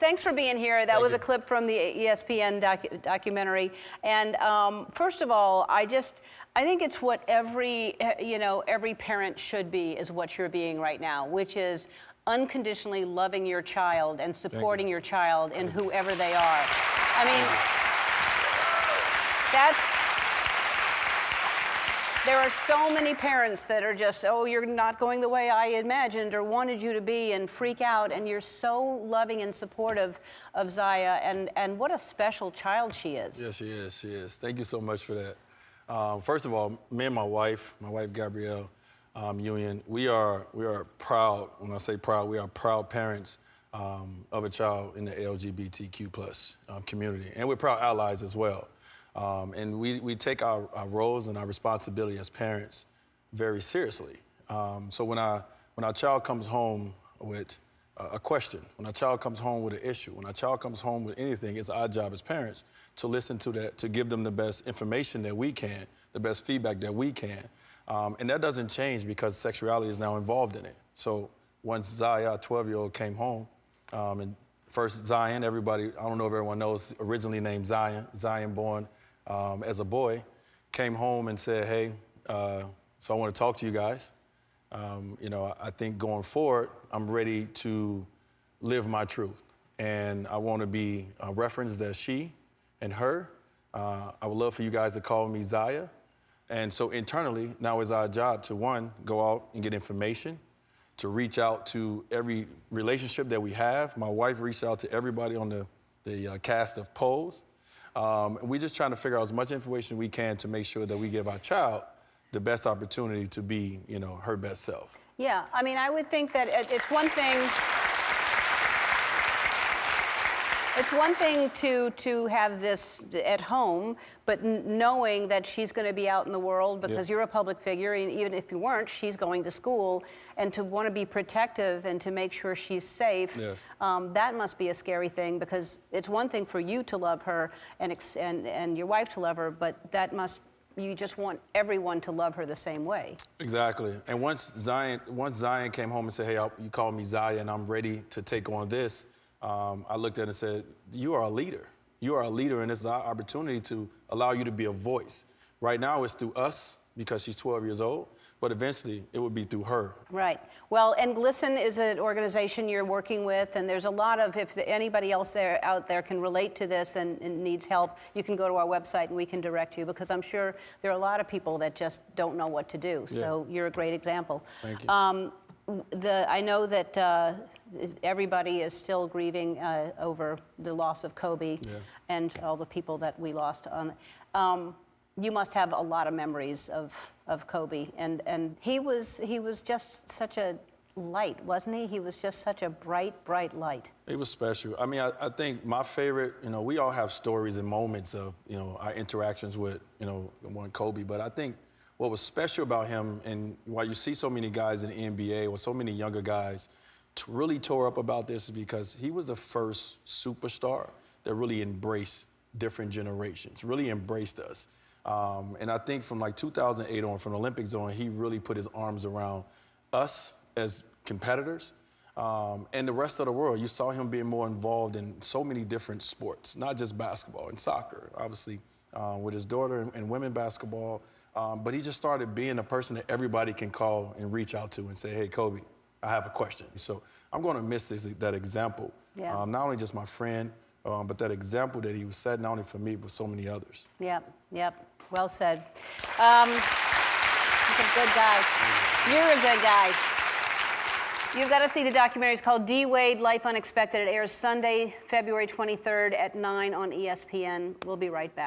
Thanks for being here. That was a clip from the ESPN documentary. And first of all, I think it's what every parent should be, is what you're being right now, which is unconditionally loving your child and supporting your child in whoever they are. I mean, there are so many parents that are just, oh, you're not going the way I imagined or wanted you to be, and freak out, and you're so loving and supportive of Zaya, and what a special child she is. Yes, she is. Thank you so much for that. First of all, me and my wife Gabrielle Union, we are proud. When I say proud, we are proud parents of a child in the LGBTQ+ community, and we're proud allies as well. And we take our roles and our responsibility as parents very seriously. So when our child comes home with a question, when our child comes home with an issue, when our child comes home with anything, it's our job as parents to listen to that, to give them the best information that we can, the best feedback that we can. And that doesn't change because sexuality is now involved in it. So once Zaya, our 12-year-old, came home, and first Zion, everybody, I don't know if everyone knows, originally named Zion born as a boy, came home and said, hey, so I want to talk to you guys. I think going forward, I'm ready to live my truth. And I want to be referenced as she and her. I would love for you guys to call me Zaya. And so internally, now it's our job to, one, go out and get information, to reach out to every relationship that we have. My wife reached out to everybody on the cast of Pose. We're just trying to figure out as much information we can to make sure that we give our child the best opportunity to be, her best self. Yeah, I mean, I would think that it's one thing. It's one thing to have this at home, but knowing that she's going to be out in the world because you're a public figure, and even if you weren't, she's going to school, and to want to be protective and to make sure she's safe, that must be a scary thing, because it's one thing for you to love her and your wife to love her, but you just want everyone to love her the same way. Exactly. And once Zion came home and said, hey, you call me Zaya and I'm ready to take on this, I looked at it and said, you are a leader. You are a leader, and it's our opportunity to allow you to be a voice. Right now, it's through us because she's 12 years old, but eventually it would be through her. Right. Well, and Listen is an organization you're working with, and there's a lot of, if anybody else out there can relate to this and needs help, you can go to our website and we can direct you, because I'm sure there are a lot of people that just don't know what to do. So you're a great example. Thank you. I know that everybody is still grieving over the loss of Kobe and all the people that we lost. You must have a lot of memories of Kobe, and he was just such a light, wasn't he? He was just such a bright light. It was special. I mean, I think my favorite, we all have stories and moments of, our interactions with, Kobe, but I think what was special about him, and why you see so many guys in the NBA or so many younger guys really tore up about this, is because he was the first superstar that really embraced different generations, really embraced us. And I think from like 2008 on, from the Olympics on, he really put his arms around us as competitors and the rest of the world. You saw him being more involved in so many different sports, not just basketball and soccer, obviously, with his daughter and women basketball. But he just started being a person that everybody can call and reach out to and say, hey, Kobe, I have a question. So I'm going to miss that example. Not only just my friend, but that example that he was setting, not only for me, but so many others. Yep. Well said. He's a good guy. You're a good guy. You've got to see the documentary. It's called D-Wade, Life Unexpected. It airs Sunday, February 23rd at 9 on ESPN. We'll be right back.